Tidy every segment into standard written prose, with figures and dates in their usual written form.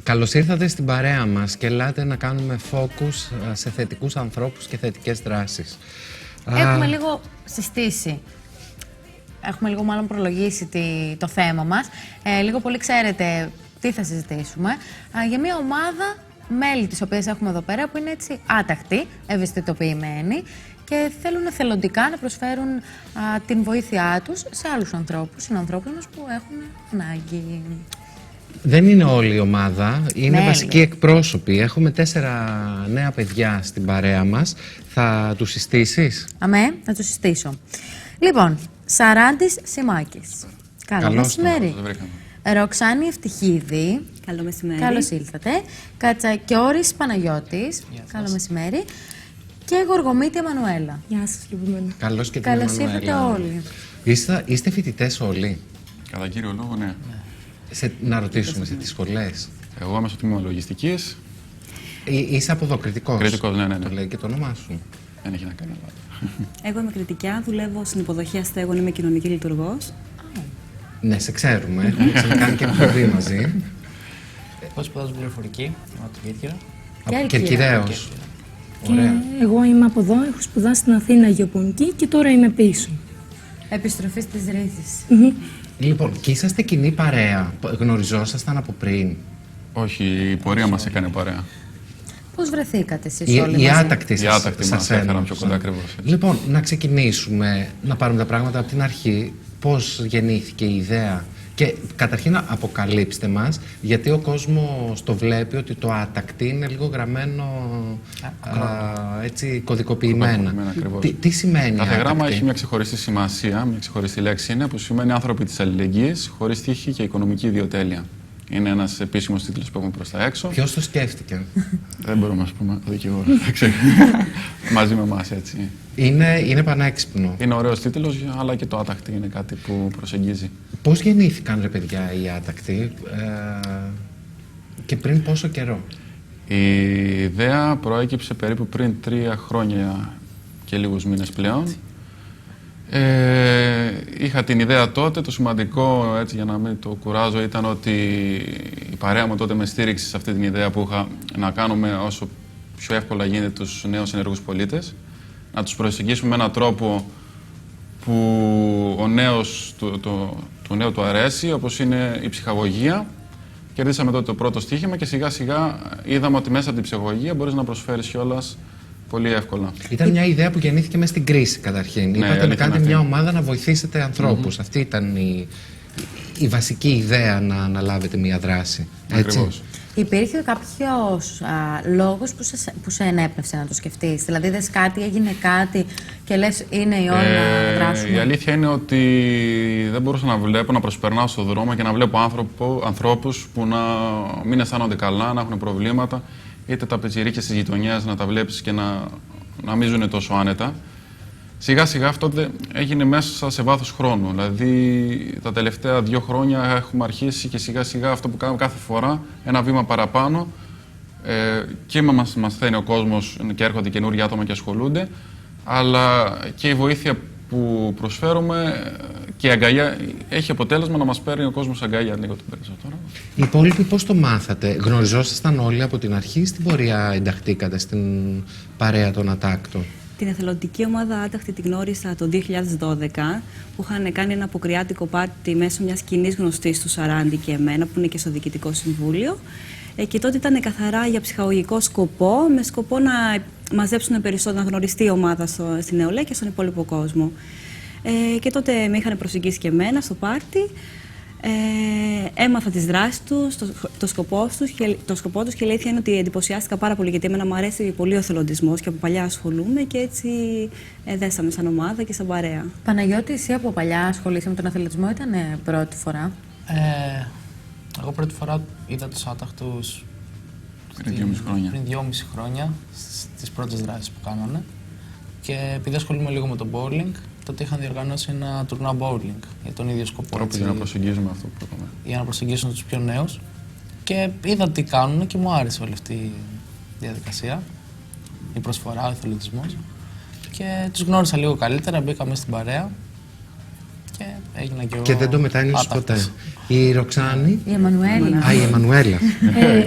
Καλώς ήρθατε στην παρέα μας και ελάτε να κάνουμε focus σε θετικούς ανθρώπους και θετικές δράσεις. Έχουμε λίγο συστήσει. Έχουμε λίγο μάλλον προλογίσει το θέμα μας. Λίγο πολύ ξέρετε τι θα συζητήσουμε. Για μια ομάδα μέλη τις οποίες έχουμε εδώ πέρα που είναι έτσι άτακτοι, ευαισθητοποιημένοι και θέλουν θελοντικά να προσφέρουν την βοήθειά τους σε άλλους ανθρώπους, συνανθρώπους μας που έχουν ανάγκη. Δεν είναι όλη η ομάδα, είναι βασικοί εκπρόσωποι. Έχουμε 4 νέα παιδιά στην παρέα μας. Θα τους συστήσεις? Αμέ, θα τους συστήσω. Λοιπόν, Σαράντης Σιμάκης. Καλό μεσημέρι. Ροξάνη Ευτυχίδη. Καλό μεσημέρι. Καλώς ήλθατε. Κατσακιώρης Παναγιώτης. Καλό μεσημέρι. Και Γοργομήτη Εμμανουέλα. Γεια σας, λοιπόν. Καλώς και την Καλώς ήρθατε όλοι. Είστε φοιτητές όλοι? Κατά κύριο λόγο, ναι. Να ρωτήσουμε σε τι σχολές? Εγώ είμαι στο τμήμα λογιστικής. Είσαι από εδώ, κριτικός? Κριτικός, ναι. Το λέει και το όνομά σου. Δεν έχει να κάνει άλλο. Εγώ είμαι κριτικιά, δουλεύω στην υποδοχή αστέγων, είμαι κοινωνική λειτουργός. Ναι, σε ξέρουμε. Έχουμε ξανακάνει και εκπομπή μαζί. Πώς σπουδάζω πληροφορική, από την Κέρκυρα. Από Κερκυραίος. Εγώ είμαι από εδώ, έχω σπουδάσει στην Αθήνα γεωπονική και τώρα είμαι πίσω. Επιστροφή στις ρίζες. Λοιπόν, και είσαστε κοινή παρέα. Γνωριζόσασταν από πριν? Όχι, η πορεία μας έκανε παρέα. Πώς βρεθήκατε εσείς όλοι οι άτακτοι σας έφεραν πιο κοντά ακριβώς. Λοιπόν, να ξεκινήσουμε, να πάρουμε τα πράγματα από την αρχή. Πώς γεννήθηκε η ιδέα? Και καταρχήν αποκαλύψτε μας, γιατί ο κόσμος το βλέπει ότι το άτακτη είναι λίγο γραμμένο έτσι κωδικοποιημένα. Τι σημαίνει κάθε γράμμα έχει μια ξεχωριστή σημασία, μια ξεχωριστή λέξη είναι που σημαίνει άνθρωποι της αλληλεγγύης, χωρίς τύχη και οικονομική ιδιοτέλεια. Είναι ένας επίσημος τίτλος που έχουμε προς τα έξω. Ποιος το σκέφτηκε? Δεν μπορούμε να σου πούμε, ο δικηγόρος. Μαζί με εμάς, έτσι. Είναι πανέξυπνο. Είναι ωραίος τίτλος, αλλά και το άτακτη είναι κάτι που προσεγγίζει. Πώς γεννήθηκαν, ρε παιδιά, οι άτακτοι και πριν πόσο καιρό? Η ιδέα προέκυψε περίπου πριν 3 χρόνια και λίγους μήνες πλέον. Είχα την ιδέα τότε, το σημαντικό, έτσι για να μην το κουράζω, ήταν ότι η παρέα μου τότε με στήριξε σε αυτή την ιδέα που είχα να κάνουμε όσο πιο εύκολα γίνεται τους νέους ενεργούς πολίτες, να τους προσεγγίσουμε με έναν τρόπο που ο νέος, του νέου του αρέσει, όπως είναι η ψυχαγωγία. Κερδίσαμε τότε το πρώτο στοίχημα και σιγά σιγά είδαμε ότι μέσα από την ψυχαγωγία μπορείς να προσφέρεις κιόλας πολύ εύκολα. Ήταν μια ιδέα που γεννήθηκε μέσα στην κρίση καταρχήν. Ναι, είπατε να κάνετε μια ομάδα να βοηθήσετε ανθρώπους. Αυτή ήταν η βασική ιδέα να αναλάβετε μια δράση. Ακριβώς. Υπήρχε κάποιος λόγος που σε ενέπνευσε να το σκεφτείς? Δηλαδή δες κάτι, έγινε κάτι και λες είναι η ώρα να δράσουμε? Η αλήθεια είναι ότι δεν μπορούσα να βλέπω, να προσπερνάω στον δρόμο και να βλέπω ανθρώπους που να μην αισθάνονται καλά, να έχουν προβλήματα, είτε τα πετσιρίκια της γειτονιάς να τα βλέπεις και να μην ζουν τόσο άνετα. Σιγά σιγά αυτό έγινε μέσα σε βάθος χρόνου. Δηλαδή τα τελευταία 2 χρόνια έχουμε αρχίσει και σιγά σιγά αυτό που κάνουμε κάθε φορά, ένα βήμα παραπάνω, και μας μαθαίνει ο κόσμος και έρχονται καινούργια άτομα και ασχολούνται, αλλά και η βοήθεια που προσφέρουμε και η αγκαλιά έχει αποτέλεσμα να μας παίρνει ο κόσμος αγκαλιά λίγο το περισσότερο. Οι υπόλοιποι πώς το μάθατε? Γνωριζόσασταν όλοι από την αρχή ή στην πορεία ενταχθήκατε στην παρέα των ατάκτων? Την εθελοντική ομάδα άτακτη τη γνώρισα το 2012, που είχαν κάνει ένα αποκριάτικο πάρτι μέσω μιας κοινής γνωστής του Σαράντη και εμένα, που είναι και στο Διοικητικό Συμβούλιο. Και τότε ήταν καθαρά για ψυχαγωγικό σκοπό, με σκοπό να μαζέψουν περισσότερο, να γνωριστεί η ομάδα στην νεολαία και στον υπόλοιπο κόσμο. Και τότε με είχαν προσεγγίσει και εμένα στο πάρτι. Έμαθα τις δράσεις τους, το σκοπό τους και η αλήθεια είναι ότι εντυπωσιάστηκα πάρα πολύ, γιατί εμένα μου αρέσει πολύ ο εθελοντισμός και από παλιά ασχολούμαι και έτσι δέσαμε σαν ομάδα και σαν παρέα. Παναγιώτη, εσύ από παλιά ασχολείσαι με τον εθελοντισμό, ήταν πρώτη φορά? Εγώ πρώτη φορά είδα τους άτακτους πριν 2,5 χρόνια, στις πρώτες δράσεις που κάνανε. Και επειδή ασχολούμαι λίγο με το bowling, τότε είχαν διοργανώσει ένα τουρνουά bowling για τον ίδιο σκοπό. Τρόπο για να προσεγγίζουμε αυτό που είπαμε. Για να προσεγγίσουν τους πιο νέους. Και είδα τι κάνουν και μου άρεσε όλη αυτή η διαδικασία, η προσφορά, ο εθελοντισμός. Και τους γνώρισα λίγο καλύτερα, μπήκα μέσα στην παρέα και έγινα και εγώ. Και δεν το μετάνιωσες ποτέ. άταχτος. Η Ροξάνη. Η Εμμανουέλα. Α, η Εμμανουέλα.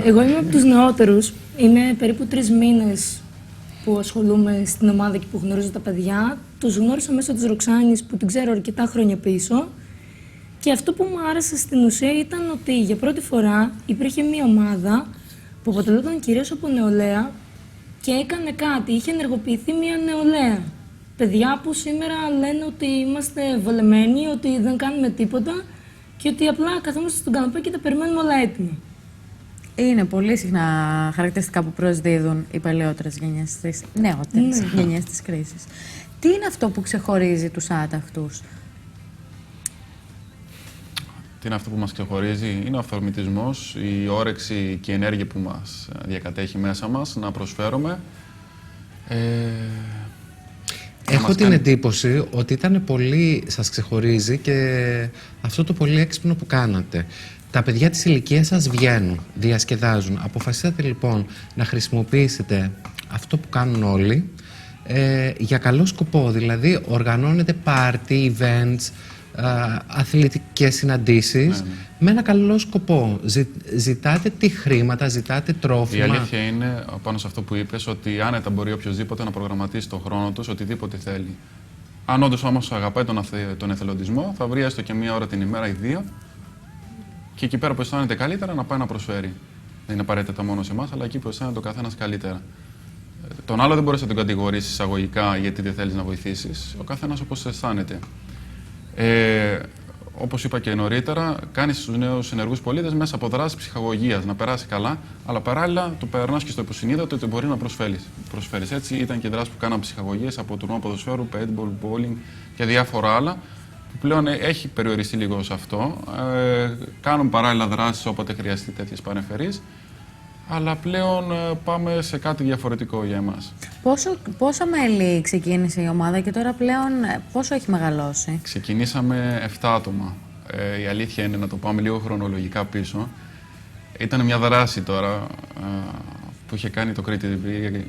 Εγώ είμαι από τους νεότερους. Είναι περίπου 3 μήνες που ασχολούμαι στην ομάδα και που γνωρίζω τα παιδιά. Τους γνώρισα μέσω της Ροξάνης που την ξέρω αρκετά χρόνια πίσω. Και αυτό που μου άρεσε στην ουσία ήταν ότι για πρώτη φορά υπήρχε μια ομάδα που αποτελούνταν κυρίως από νεολαία και έκανε κάτι, είχε ενεργοποιηθεί μια νεολαία. Παιδιά που σήμερα λένε ότι είμαστε βολεμένοι, ότι δεν κάνουμε τίποτα και ότι απλά καθόμαστε στον καναπέ και τα περιμένουμε όλα έτοιμα. Είναι πολύ συχνά χαρακτηριστικά που προσδίδουν οι παλαιότερες γενιές της, νεότερες γενιές της κρίσης. Τι είναι αυτό που ξεχωρίζει τους άταχτους? Τι είναι αυτό που μας ξεχωρίζει? Είναι ο αυθορμητισμός, η όρεξη και η ενέργεια που μας διακατέχει μέσα μας να προσφέρουμε. Έχω την εντύπωση ότι ήταν πολύ, σας ξεχωρίζει και αυτό το πολύ έξυπνο που κάνατε. Τα παιδιά της ηλικίας σας βγαίνουν, διασκεδάζουν. Αποφασίσατε λοιπόν να χρησιμοποιήσετε αυτό που κάνουν όλοι για καλό σκοπό. Δηλαδή οργανώνετε πάρτι, events, αθλητικές συναντήσεις με ένα καλό σκοπό. Ζητάτε τι χρήματα, ζητάτε τρόφιμα. Η αλήθεια είναι, πάνω σε αυτό που είπες, ότι άνετα μπορεί οποιοδήποτε να προγραμματίσει τον χρόνο του οτιδήποτε θέλει. Αν όντως όμως αγαπάει τον εθελοντισμό, θα βρει έστω και 1 ώρα την ημέρα ή 2 και εκεί πέρα που αισθάνεται καλύτερα να πάει να προσφέρει. Δεν είναι απαραίτητα μόνο σε εμάς, αλλά εκεί που αισθάνεται ο καθένας καλύτερα. Τον άλλο δεν μπορείς να τον κατηγορήσεις εισαγωγικά γιατί δεν θέλεις να βοηθήσεις. Ο καθένας όπως αισθάνεται. Όπως είπα και νωρίτερα, κάνεις τους νέους ενεργούς πολίτες μέσα από δράσεις ψυχαγωγίας να περάσει καλά, αλλά παράλληλα το περνάς και στο υποσυνείδητο ότι μπορεί να προσφέρεις. Έτσι ήταν και δράσεις που κάναν ψυχαγωγίες από τουρνουά ποδοσφαίρου, paintball, bowling και διάφορα άλλα, που πλέον έχει περιοριστεί λίγο σε αυτό. Κάνουν παράλληλα δράσεις όποτε χρειαστεί τέτοιες παρεμφερείς, αλλά πλέον πάμε σε κάτι διαφορετικό για εμάς. Πόσα μέλη ξεκίνησε η ομάδα και τώρα πλέον πόσο έχει μεγαλώσει? Ξεκινήσαμε 7 άτομα. Η αλήθεια είναι, να το πάμε λίγο χρονολογικά πίσω. Ήταν μια δράση τώρα που είχε κάνει το Crete TV,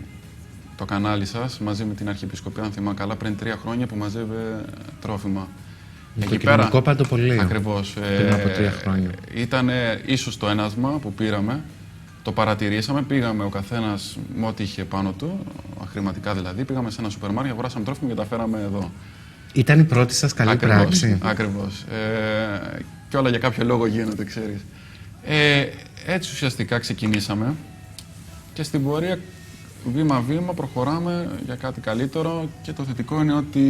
το κανάλι σας, μαζί με την Αρχιεπισκοπή, αν θυμάμαι καλά, πριν 3 χρόνια που μαζεύε τρόφιμα. Το κοινωνικό παντοπολείο. Ακριβώς. Πριν από 3 χρόνια. Ήταν ίσως το ένασμα που πήραμε. Το παρατηρήσαμε, πήγαμε ο καθένας με ό,τι είχε πάνω του, χρηματικά δηλαδή, πήγαμε σε ένα σούπερ μάρκετ, αγοράσαμε τρόφιμα και τα φέραμε εδώ. Ήταν η πρώτη σας καλή πράξη. Ακριβώς. Και όλα για κάποιο λόγο γίνονται, ξέρεις. Έτσι ουσιαστικά ξεκινήσαμε και στην πορεία βήμα-βήμα προχωράμε για κάτι καλύτερο και το θετικό είναι ότι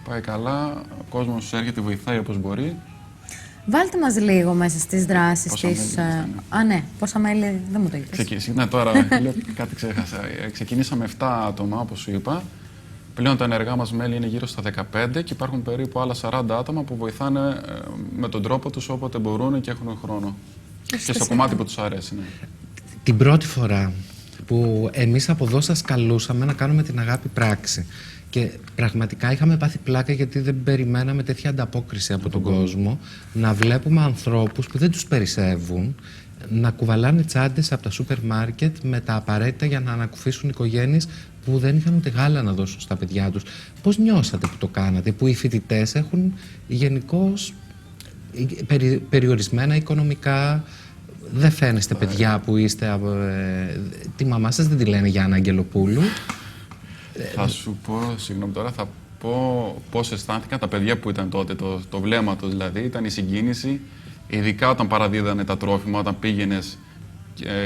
πάει καλά, ο κόσμος έρχεται, βοηθάει όπως μπορεί. Βάλτε μας λίγο μέσα στις δράσεις της. Ναι, πόσα μέλη, δεν μου το είπες. Ναι, τώρα λέω, κάτι ξέχασα. Ξεκινήσαμε 7 άτομα, όπως σου είπα. Πλέον τα ενεργά μας μέλη είναι γύρω στα 15 και υπάρχουν περίπου άλλα 40 άτομα που βοηθάνε με τον τρόπο τους όποτε μπορούν και έχουν χρόνο. Και στο κομμάτι που τους αρέσει. Ναι. Την πρώτη φορά που εμείς από εδώ σας καλούσαμε να κάνουμε την αγάπη πράξη. Και πραγματικά είχαμε πάθει πλάκα γιατί δεν περιμέναμε τέτοια ανταπόκριση από τον κόσμο. Να βλέπουμε ανθρώπους που δεν τους περισσεύουν, να κουβαλάνε τσάντες από τα σούπερ μάρκετ με τα απαραίτητα για να ανακουφίσουν οικογένειες που δεν είχαν ούτε γάλα να δώσουν στα παιδιά τους. Πώς νιώσατε που το κάνατε, που οι φοιτητές έχουν γενικώς περιορισμένα οικονομικά? Δεν φαίνεστε παιδιά που είστε... τη μαμά σας δεν τη λένε Γιάννα Αγγελοπούλου. Θα σου πω, συγγνώμη τώρα, θα πω πώς αισθάνθηκαν τα παιδιά που ήταν τότε, το βλέμμα τους δηλαδή, ήταν η συγκίνηση, ειδικά όταν παραδίδανε τα τρόφιμα, όταν πήγαινες,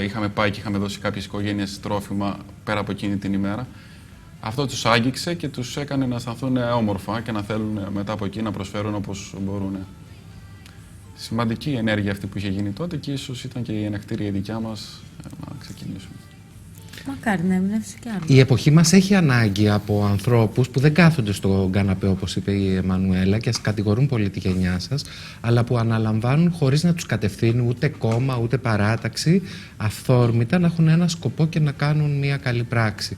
είχαμε πάει και είχαμε δώσει κάποιες οικογένειες τρόφιμα πέρα από εκείνη την ημέρα. Αυτό τους άγγιξε και τους έκανε να αισθανθούν όμορφα και να θέλουν μετά από εκεί να προσφέρουν όπως μπορούν. Σημαντική η ενέργεια αυτή που είχε γίνει τότε και ίσως ήταν και η ενεκτήρια δικιά μας να ξεκινήσουμε. Μακάρι να εμπνεύσει κι άλλο. Η εποχή μας έχει ανάγκη από ανθρώπους που δεν κάθονται στον καναπέ, όπως είπε η Εμμανουέλα, και ας κατηγορούν πολύ τη γενιά σας, αλλά που αναλαμβάνουν χωρίς να τους κατευθύνει ούτε κόμμα ούτε παράταξη, αυθόρμητα να έχουν ένα σκοπό και να κάνουν μια καλή πράξη.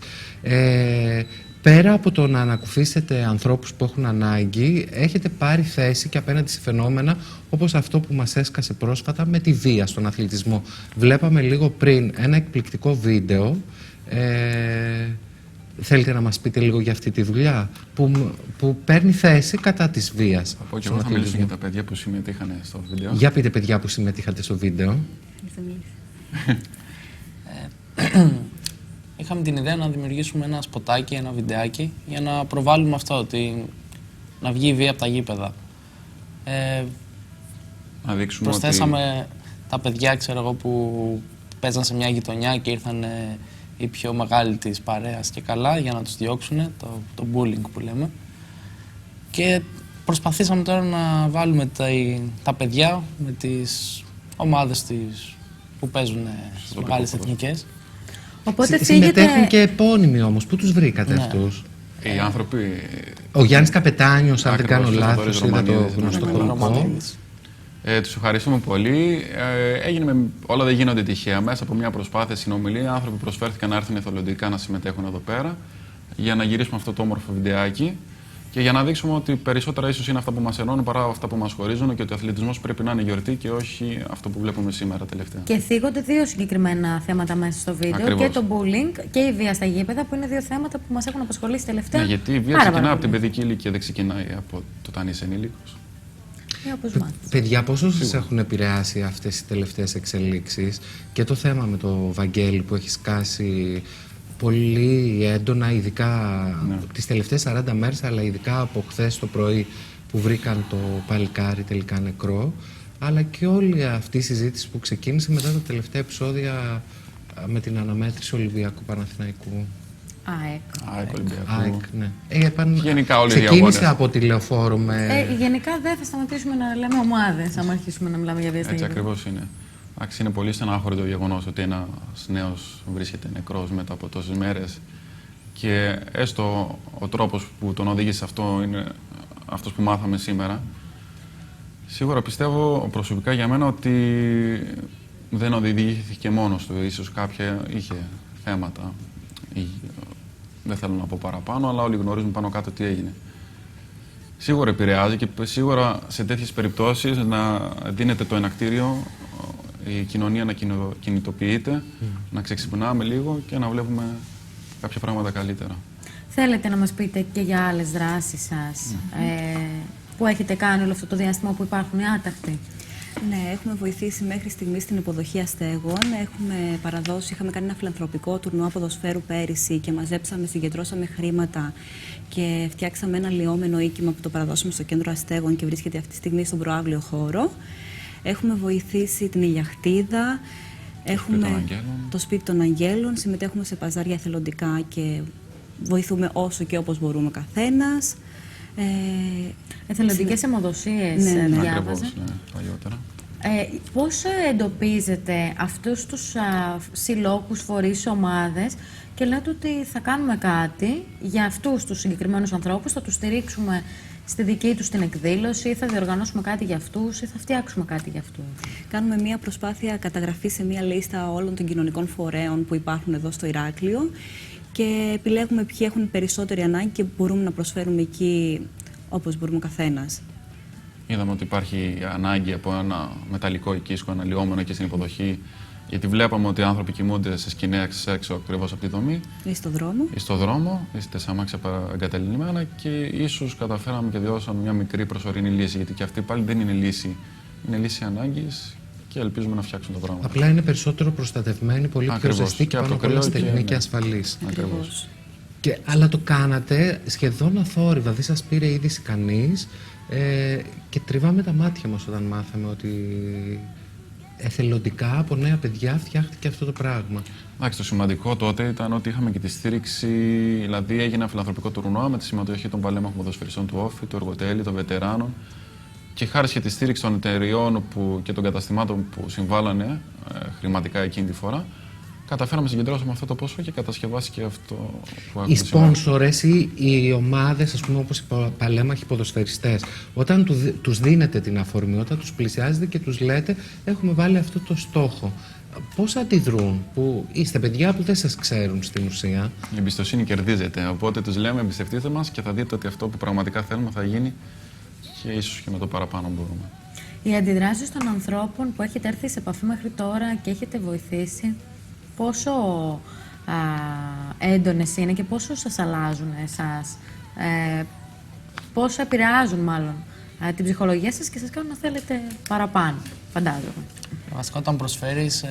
Πέρα από το να ανακουφίσετε ανθρώπους που έχουν ανάγκη, έχετε πάρει θέση και απέναντι σε φαινόμενα όπως αυτό που μας έσκασε πρόσφατα με τη βία στον αθλητισμό. Βλέπαμε λίγο πριν ένα εκπληκτικό βίντεο Θέλετε να μας πείτε λίγο για αυτή τη δουλειά που παίρνει θέση κατά της βίας? Από και εγώ θα μιλήσω για τα παιδιά που συμμετείχαν στο βίντεο. Για πείτε, παιδιά που συμμετείχατε στο βίντεο. Είχαμε την ιδέα να δημιουργήσουμε ένα σποτάκι, ένα βιντεάκι για να προβάλλουμε αυτό, ότι να βγει η βία από τα γήπεδα. Να δείξουμε προσθέσαμε τα παιδιά, ξέρω εγώ, που παίζαν σε μια γειτονιά και ήρθαν οι πιο μεγάλοι της παρέας και καλά για να τους διώξουν, το bullying που λέμε. Και προσπαθήσαμε τώρα να βάλουμε τα παιδιά με τις ομάδες που παίζουν στις μεγάλες εθνικές. Οπότε συμμετέχουν και επώνυμοι όμως. Πού τους βρήκατε αυτούς? Οι άνθρωποι... Ο Γιάννης Καπετάνιος, αν δεν κάνω Ακριβώς, λάθος, είδα το γνωστό κωμικό. Τους ευχαριστούμε πολύ. Όλα δεν γίνονται τυχαία. Μέσα από μια προσπάθεια συνομιλία, άνθρωποι προσφέρθηκαν να έρθουν εθελοντικά να συμμετέχουν εδώ πέρα για να γυρίσουμε αυτό το όμορφο βιντεάκι και για να δείξουμε ότι περισσότερα ίσως είναι αυτά που μας ενώνουν παρά αυτά που μας χωρίζουν και ότι ο αθλητισμός πρέπει να είναι γιορτή και όχι αυτό που βλέπουμε σήμερα τελευταία. Και θίγονται δύο συγκεκριμένα θέματα μέσα στο βίντεο. Ακριβώς. Και το bullying και η βία στα γήπεδα, που είναι δύο θέματα που μας έχουν απασχολήσει τελευταία. Ναι, γιατί η βία ξεκινάει από την παιδική ηλικία, δεν ξεκινάει από το όταν είσαι ενήλικος. Παιδιά, πόσο σας έχουν επηρεάσει αυτές οι τελευταίες εξελίξεις και το θέμα με το Βαγγέλη που έχει σκάσει πολύ έντονα, ειδικά τις τελευταίες 40 μέρες, αλλά ειδικά από χθες το πρωί που βρήκαν το παλικάρι τελικά νεκρό, αλλά και όλη αυτή η συζήτηση που ξεκίνησε μετά τα τελευταία επεισόδια με την αναμέτρηση Ολυμπιακού Παναθηναϊκού. ΑΕΚ, ναι. Γενικά όλοι οι ξεκίνησε διαγώνες. από τη Λεωφόρο με... γενικά δεν θα σταματήσουμε να λέμε ομάδες, άμα αρχίσουμε να μιλάμε για βία στα Έτσι γήπεδα. ακριβώς είναι. Είναι πολύ στενάχωρητο το γεγονός ότι ένας νέος βρίσκεται νεκρός μετά από τόσες μέρες και έστω ο τρόπος που τον οδήγησε αυτό είναι αυτός που μάθαμε σήμερα. Σίγουρα πιστεύω προσωπικά για μένα ότι δεν οδηγήθηκε μόνος του. Ίσως κάποια είχε θέματα. Δεν θέλω να πω παραπάνω, αλλά όλοι γνωρίζουν πάνω κάτω τι έγινε. Σίγουρα επηρεάζει και σίγουρα σε τέτοιες περιπτώσεις να δίνεται το ενακτήριο, η κοινωνία να κινητοποιείται, να ξεξυπνάμε λίγο και να βλέπουμε κάποια πράγματα καλύτερα. Θέλετε να μας πείτε και για άλλες δράσεις σας που έχετε κάνει όλο αυτό το διάστημα που υπάρχουν οι άτακτοι? Ναι, έχουμε βοηθήσει μέχρι στιγμή στην υποδοχή αστέγων. Είχαμε κάνει ένα φιλανθρωπικό τουρνουά ποδοσφαίρου πέρυσι και μαζέψαμε, συγκεντρώσαμε χρήματα και φτιάξαμε ένα λιώμενο οίκημα που το παραδώσαμε στο κέντρο αστέγων και βρίσκεται αυτή τη στιγμή στον προαύλιο χώρο. Έχουμε βοηθήσει την Ηλιαχτίδα, έχουμε το Σπίτι των Αγγέλων, συμμετέχουμε σε παζάρια εθελοντικά και βοηθούμε όσο και όπως μπορούμε καθένας. Εθελοντικές αιμοδοσίες, διάβαζα. Παλιότερα. Πώς εντοπίζετε αυτούς τους συλλόγους, φορείς, ομάδες και λέτε ότι θα κάνουμε κάτι για αυτούς τους συγκεκριμένους ανθρώπους, θα τους στηρίξουμε στη δική τους την εκδήλωση, θα διοργανώσουμε κάτι για αυτούς ή θα φτιάξουμε κάτι για αυτούς? Κάνουμε μια προσπάθεια καταγραφή σε μια λίστα όλων των κοινωνικών φορέων που υπάρχουν εδώ στο Ηράκλειο και επιλέγουμε ποιοι έχουν περισσότερη ανάγκη και μπορούμε να προσφέρουμε εκεί όπως μπορούμε ο καθένας. Είδαμε ότι υπάρχει ανάγκη από ένα μεταλλικό οικίσκο, ένα λιώμενο και στην υποδοχή, γιατί βλέπαμε ότι οι άνθρωποι κοιμούνται σε σκηνές έξω ακριβώς από τη δομή. Ή στο δρόμο. Ή στο δρόμο, ή σε αμάξια εγκαταλειμμένα και ίσως καταφέραμε και διώσαμε μια μικρή προσωρινή λύση, γιατί και αυτή πάλι δεν είναι λύση. Είναι λύση ανάγκης και ελπίζουμε να φτιάξουν το πράγμα. Απλά είναι περισσότερο προστατευμένοι, πολύ πιο ζεστοί και πάνω απ' όλα στεγνοί και ασφαλείς. Ακριβώς. Αλλά το κάνατε σχεδόν αθόρυβα, δεν σας πήρε είδηση κανείς και τριβάμε τα μάτια μας όταν μάθαμε ότι εθελοντικά από νέα παιδιά φτιάχτηκε αυτό το πράγμα. Εντάξει, το σημαντικό τότε ήταν ότι είχαμε και τη στήριξη, δηλαδή έγινε ένα φιλανθρωπικό τουρνουά με τη συμμετοχή των παλέμαχων ποδοσφαιριστών του Όφη, του Εργοτέλη, των βετεράνων και χάρη και τη στήριξη των εταιριών και των καταστημάτων που συμβάλλανε χρηματικά εκείνη τη φορά, καταφέραμε να συγκεντρώσουμε αυτό το ποσό και κατασκευάστηκε αυτό που έχουμε. Οι σπόνσορες ή οι ομάδες, ας πούμε, όπως οι παλέμαχοι ποδοσφαιριστές, όταν τους δίνετε την αφορμή, όταν τους πλησιάζετε και τους λέτε έχουμε βάλει αυτό το στόχο, πώς αντιδρούν, που είστε παιδιά που δεν σας ξέρουν στην ουσία? Η εμπιστοσύνη κερδίζεται, οπότε τους λέμε εμπιστευτείτε μας και θα δείτε ότι αυτό που πραγματικά θέλουμε θα γίνει και ίσως και με το παραπάνω μπορούμε. Οι αντιδράσεις των ανθρώπων που έχετε έρθει σε επαφή μέχρι τώρα και έχετε βοηθήσει, πόσο έντονες είναι και πόσο σας αλλάζουν εσάς, πόσο επηρεάζουν μάλλον την ψυχολογία σας και σας κάνουν να θέλετε παραπάνω, φαντάζομαι. Βασικά όταν προσφέρεις,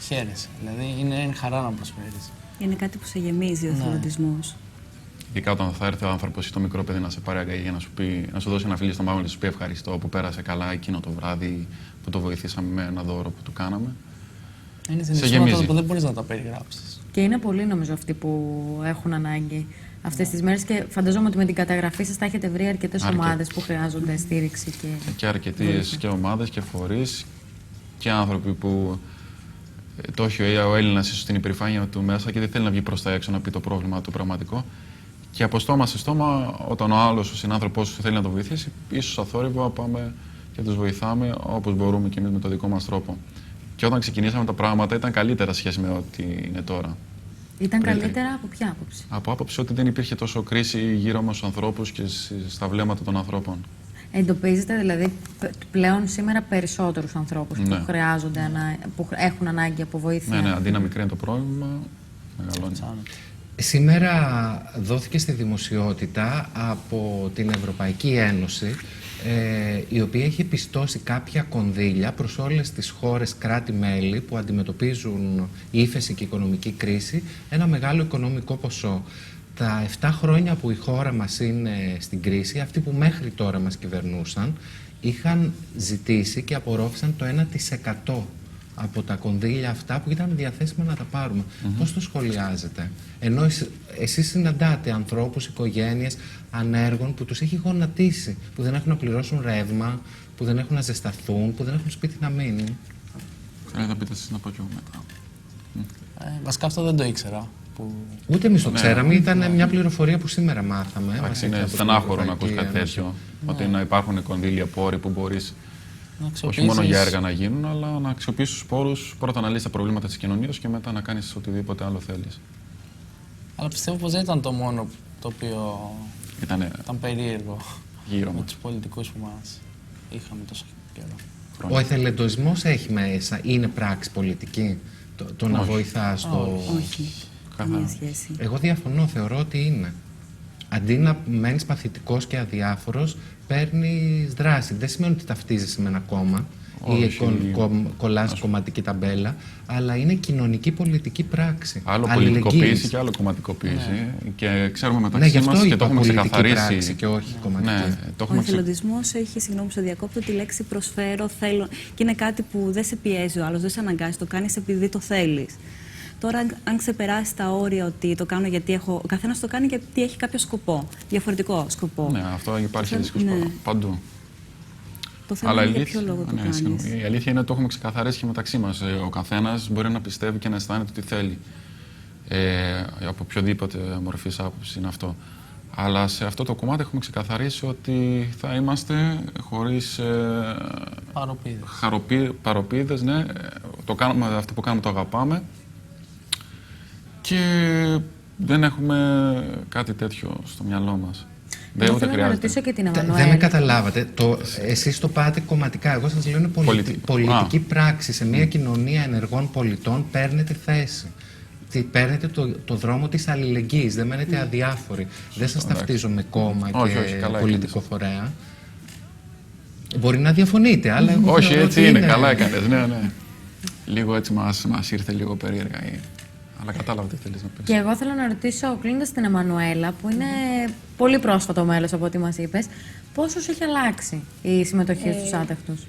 χαίρεσαι. Δηλαδή είναι χαρά να προσφέρεις. Είναι κάτι που σε γεμίζει ο εθελοντισμός. Ειδικά όταν θα έρθει ο άνθρωπο ή το μικρό παιδί να σε πάρει αγκαλιά για να σου δώσει ένα φιλί στο μάγο και να σου πει ευχαριστώ που πέρασε καλά εκείνο το βράδυ που το βοηθήσαμε με ένα δώρο που του κάναμε. Είναι συναισθήματα που δεν μπορείς να τα περιγράψεις. Και είναι πολλοί νομίζω αυτοί που έχουν ανάγκη αυτές τις μέρες και φανταζόμαι ότι με την καταγραφή σας θα έχετε βρει αρκετές ομάδες που χρειάζονται στήριξη. Και αρκετές και ομάδες και φορείς και άνθρωποι που το έχει ο Έλληνας ίσως την υπερηφάνεια του μέσα και δεν θέλει να βγει προς τα έξω να πει το πρόβλημα του πραγματικό. Και από στόμα σε στόμα, όταν ο άλλος, ο συνάνθρωπός σου θέλει να το βοηθήσει, ίσως αθόρυβα πάμε και τους βοηθάμε όπως μπορούμε και εμείς με τον δικό μας τρόπο. Και όταν ξεκινήσαμε τα πράγματα ήταν καλύτερα σχέση με ό,τι είναι τώρα. Ήταν καλύτερα από ποια άποψη? Από άποψη ότι δεν υπήρχε τόσο κρίση γύρω μας στους ανθρώπους και στα βλέμματα των ανθρώπων. Εντοπίζετε δηλαδή πλέον σήμερα περισσότερους ανθρώπους που χρειάζονται, που έχουν ανάγκη από βοήθεια? Ναι, αντί να μικραίνει το πρόβλημα, μεγαλώνει. Σήμερα δόθηκε στη δημοσιότητα από την Ευρωπαϊκή Ένωση, η οποία έχει πιστώσει κάποια κονδύλια προς όλες τις χώρες κράτη-μέλη που αντιμετωπίζουν ύφεση και οικονομική κρίση, ένα μεγάλο οικονομικό ποσό. Τα 7 χρόνια που η χώρα μας είναι στην κρίση, αυτοί που μέχρι τώρα μας κυβερνούσαν, είχαν ζητήσει και απορρόφησαν το 1% από τα κονδύλια αυτά που ήταν διαθέσιμα να τα πάρουμε. Πώς το σχολιάζετε? Ενώ εσείς συναντάτε ανθρώπους, οικογένειες ανέργων που τους έχει γονατίσει, που δεν έχουν να πληρώσουν ρεύμα, που δεν έχουν να ζεσταθούν, που δεν έχουν σπίτι να μείνει. Θα πείτε εσείς να πω κι εγώ μετά. Βασικά αυτό δεν το ήξερα. Ούτε εμείς το ξέραμε, ήταν μια πληροφορία που σήμερα μάθαμε. Εντάξει, είναι στενάχωρο να ακούς κάτι τέτοιο. Ότι να υπάρχουν κονδύλια, πόροι που μπορείς όχι μόνο για έργα να γίνουν, αλλά να αξιοποιήσεις τους πόρους, πρώτα να λύσεις τα προβλήματα της κοινωνίας και μετά να κάνεις οτιδήποτε άλλο θέλεις. Αλλά πιστεύω πως δεν ήταν το μόνο το οποίο ήταν περίεργο γύρω με τους πολιτικούς που μας είχαμε τόσο καιρό. Ο εθελοντισμός έχει μέσα, είναι πράξη πολιτική, το να βοηθάς το... Όχι, καμία σχέση. Εγώ διαφωνώ, θεωρώ ότι είναι. Αντί να μένεις παθητικός και αδιάφορος, παίρνεις δράση. Δεν σημαίνει ότι ταυτίζεσαι με ένα κόμμα ή κολλάς κομματική ταμπέλα, αλλά είναι κοινωνική πολιτική πράξη. Άλλο πολιτικοποίηση και άλλο κομματικοποίηση. Και ξέρουμε μεταξύ μας και το έχουμε ξεκαθαρίσει. Και όχι κομματική. Ο εθελοντισμός έχει, συγγνώμη σε διακόπτω, τη λέξη προσφέρω, θέλω. Και είναι κάτι που δεν σε πιέζει ο άλλος, δεν σε αναγκάζει, το κάνεις επειδή το θέλεις. Τώρα, αν ξεπεράσει τα όρια ότι το κάνω γιατί έχω. Ο καθένας το κάνει γιατί έχει κάποιο σκοπό. Διαφορετικό σκοπό. Ναι, αυτό υπάρχει δυστυχώς παντού. Το θέμα είναι για ποιο λόγο το κάνεις. Η αλήθεια είναι ότι το έχουμε ξεκαθαρίσει και μεταξύ μας. Ο καθένας μπορεί να πιστεύει και να αισθάνεται ότι θέλει. Από οποιοδήποτε μορφής άποψη είναι αυτό. Αλλά σε αυτό το κομμάτι έχουμε ξεκαθαρίσει ότι θα είμαστε χωρίς παροπίδες. Ναι. Αυτό που κάνουμε το αγαπάμε. Και δεν έχουμε κάτι τέτοιο στο μυαλό μας. Δεν θέλω να ρωτήσω και την Εμμανουέλ. Δεν με καταλάβατε. Εσείς το πάτε κομματικά. Εγώ σας λέω είναι πολιτική πράξη. Σε μια κοινωνία ενεργών πολιτών παίρνετε θέση. Παίρνετε το δρόμο της αλληλεγγύης. Δεν μένετε αδιάφοροι. Δεν σας ταυτίζω με κόμμα και πολιτικό φορέα. Μπορεί να διαφωνείτε, αλλά εγώ όχι, έτσι είναι. Καλά έκανες. Ναι. Λίγο έτσι μας ήρθε λίγο περίεργα. Αλλά κατάλαβα τι θέλεις να πεις. Και εγώ θέλω να ρωτήσω, κλείνοντας την Εμμανουέλα, που είναι πολύ πρόσφατο μέλος από ό,τι μας είπες, πόσο σου έχει αλλάξει η συμμετοχή στους άταχτους?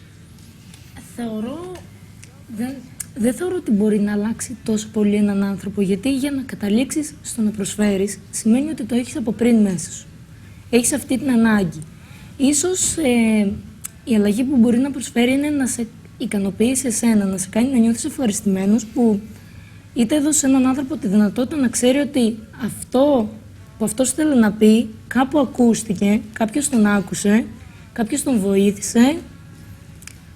Δεν θεωρώ ότι μπορεί να αλλάξει τόσο πολύ έναν άνθρωπο, γιατί για να καταλήξεις στο να προσφέρεις, σημαίνει ότι το έχεις από πριν μέσα σου. Έχεις αυτή την ανάγκη. Ίσως η αλλαγή που μπορεί να προσφέρει είναι να σε ικανοποιήσει εσένα, να σε κάνει να νιώθεις ευχαριστημένος που είτε έδωσε έναν άνθρωπο τη δυνατότητα να ξέρει ότι αυτό που αυτός θέλει να πει κάπου ακούστηκε, κάποιος τον άκουσε, κάποιος τον βοήθησε,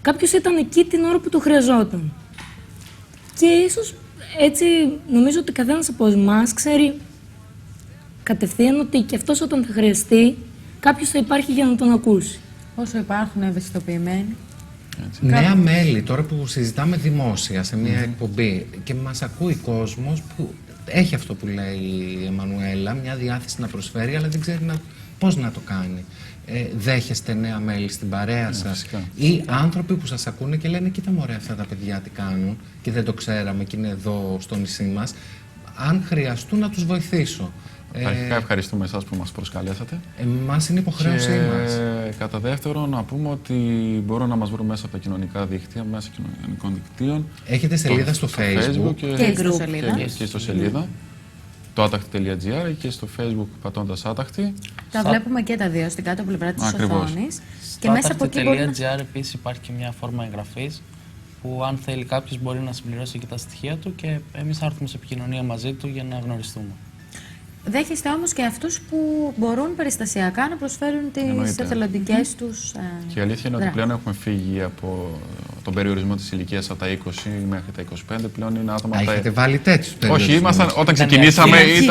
κάποιος ήταν εκεί την ώρα που το χρειαζόταν. Και ίσως έτσι νομίζω ότι καθένας από εμάς ξέρει κατευθείαν ότι και αυτός όταν θα χρειαστεί κάποιος θα υπάρχει για να τον ακούσει. Όσο υπάρχουν ευαισθητοποιημένοι. Νέα μέλη, τώρα που συζητάμε δημόσια σε μια εκπομπή και μας ακούει κόσμος που έχει αυτό που λέει η Εμμανουέλα, μια διάθεση να προσφέρει, αλλά δεν ξέρει πώς να το κάνει. Δέχεστε νέα μέλη στην παρέα σας φυσικά. ή άνθρωποι που σας ακούνε και λένε «Κοίτα μωρέ, αυτά τα παιδιά τι κάνουν και δεν το ξέραμε και είναι εδώ στο νησί μας, αν χρειαστούν να τους βοηθήσω». Αρχικά ευχαριστούμε εσάς που μας προσκαλέσατε. Εμάς είναι υποχρέωσή μας. Κατά δεύτερον, να πούμε ότι μπορούν να μας βρουν μέσα από τα κοινωνικά δίκτυα, μέσα κοινωνικών δικτύων. Έχετε σελίδα στο Facebook. Και και στο σελίδα. και στο σελίδα. Το άταχτη.gr και στο Facebook πατώντας άταχτη. Τα βλέπουμε και τα δύο στην κάτω πλευρά της Ακριβώς. οθόνης. Στο Και μέσα από εκεί μπορεί να... atachti.gr επίσης υπάρχει και μια φόρμα εγγραφής που αν θέλει κάποιος μπορεί να συμπληρώσει και τα στοιχεία του και εμείς θα έρθουμε σε επικοινωνία μαζί του για να γνωριστούμε. Δέχεστε όμως και αυτούς που μπορούν περιστασιακά να προσφέρουν τις Εννοείται. εθελοντικές τους Και η αλήθεια είναι ότι δράσεις. πλέον έχουμε φύγει από τον περιορισμό της ηλικίας από τα 20 μέχρι τα 25. Πλέον είναι άτομα από τα... Έχετε βάλει τέτοιους Όχι, περιορισμούς.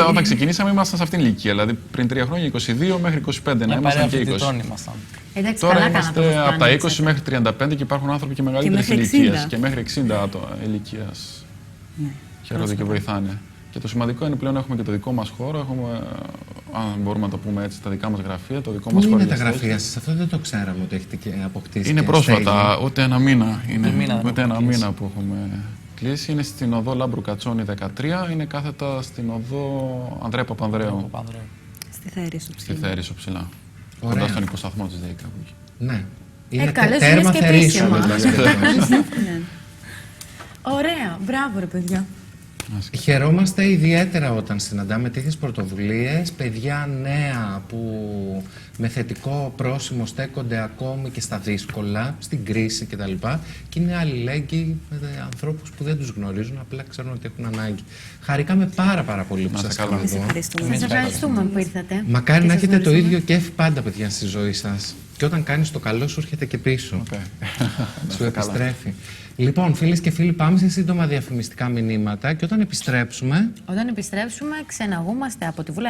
όταν ξεκινήσαμε ήμασταν σε αυτήν την ηλικία. Δηλαδή πριν 3 χρόνια 22 μέχρι 25, να Μια ήμασταν παρέα και 20. φοιτητών ήμασταν. Εντάξει, Τώρα καλά κάνατε όπως είμαστε από τα 20 κάνετε. μέχρι 35 και υπάρχουν άνθρωποι και μεγαλύτερης μέχρι 60. ηλικίας. Και μέχρι 60 άτομα ηλικίας. Ναι. Χαίρονται και βοηθάνε. Και το σημαντικό είναι πλέον έχουμε και το δικό μας χώρο. Έχουμε, αν μπορούμε να το πούμε έτσι, τα δικά μας γραφεία, το δικό μας Πού χώρο. είναι τα για γραφεία σας, αυτό δεν το ξέραμε ότι έχετε και αποκτήσει. Είναι και πρόσφατα, στέγη. ούτε ένα μήνα. Ούτε μήνα δεν Ούτε έχουμε ένα κλείσει. μήνα που έχουμε κλείσει. Είναι στην οδό Λάμπρου Κατσόνη 13. Είναι κάθετα στην οδό Ανδρέα Παπανδρέου. Παπανδρέου. Στη Θέρησο Στη Θέρησο ψηλά. Ωραία. Κοντά στον υποσταθμό της ΔΕΙ κάπου εκεί. Ναι. Είναι καλές τέρμα δουλειές και θερήσεων. επίσημα. Ναι. Ωραία, μπράβο ρε παιδιά. Χαιρόμαστε ιδιαίτερα όταν συναντάμε τέτοιες πρωτοβουλίες, παιδιά νέα που με θετικό πρόσημο στέκονται ακόμη και στα δύσκολα, στην κρίση κτλ. Και είναι αλληλέγγυοι με ανθρώπους που δεν τους γνωρίζουν, απλά ξέρουν ότι έχουν ανάγκη. Χαρήκαμε πάρα πολύ που Να σας είστε καλά. κάναμε Σας εδώ. ευχαριστούμε. Σας ευχαριστούμε που ήρθατε. Μακάρι Και να σας έχετε το γνωρίσαμε. ίδιο κέφι πάντα, παιδιά, στη ζωή σας. Και όταν κάνεις το καλό, σου έρχεται και πίσω. Σου επιστρέφει. Λοιπόν, φίλες και φίλοι, πάμε σε σύντομα διαφημιστικά μηνύματα και όταν επιστρέψουμε. Όταν επιστρέψουμε, ξεναγούμαστε από τη Βουλή.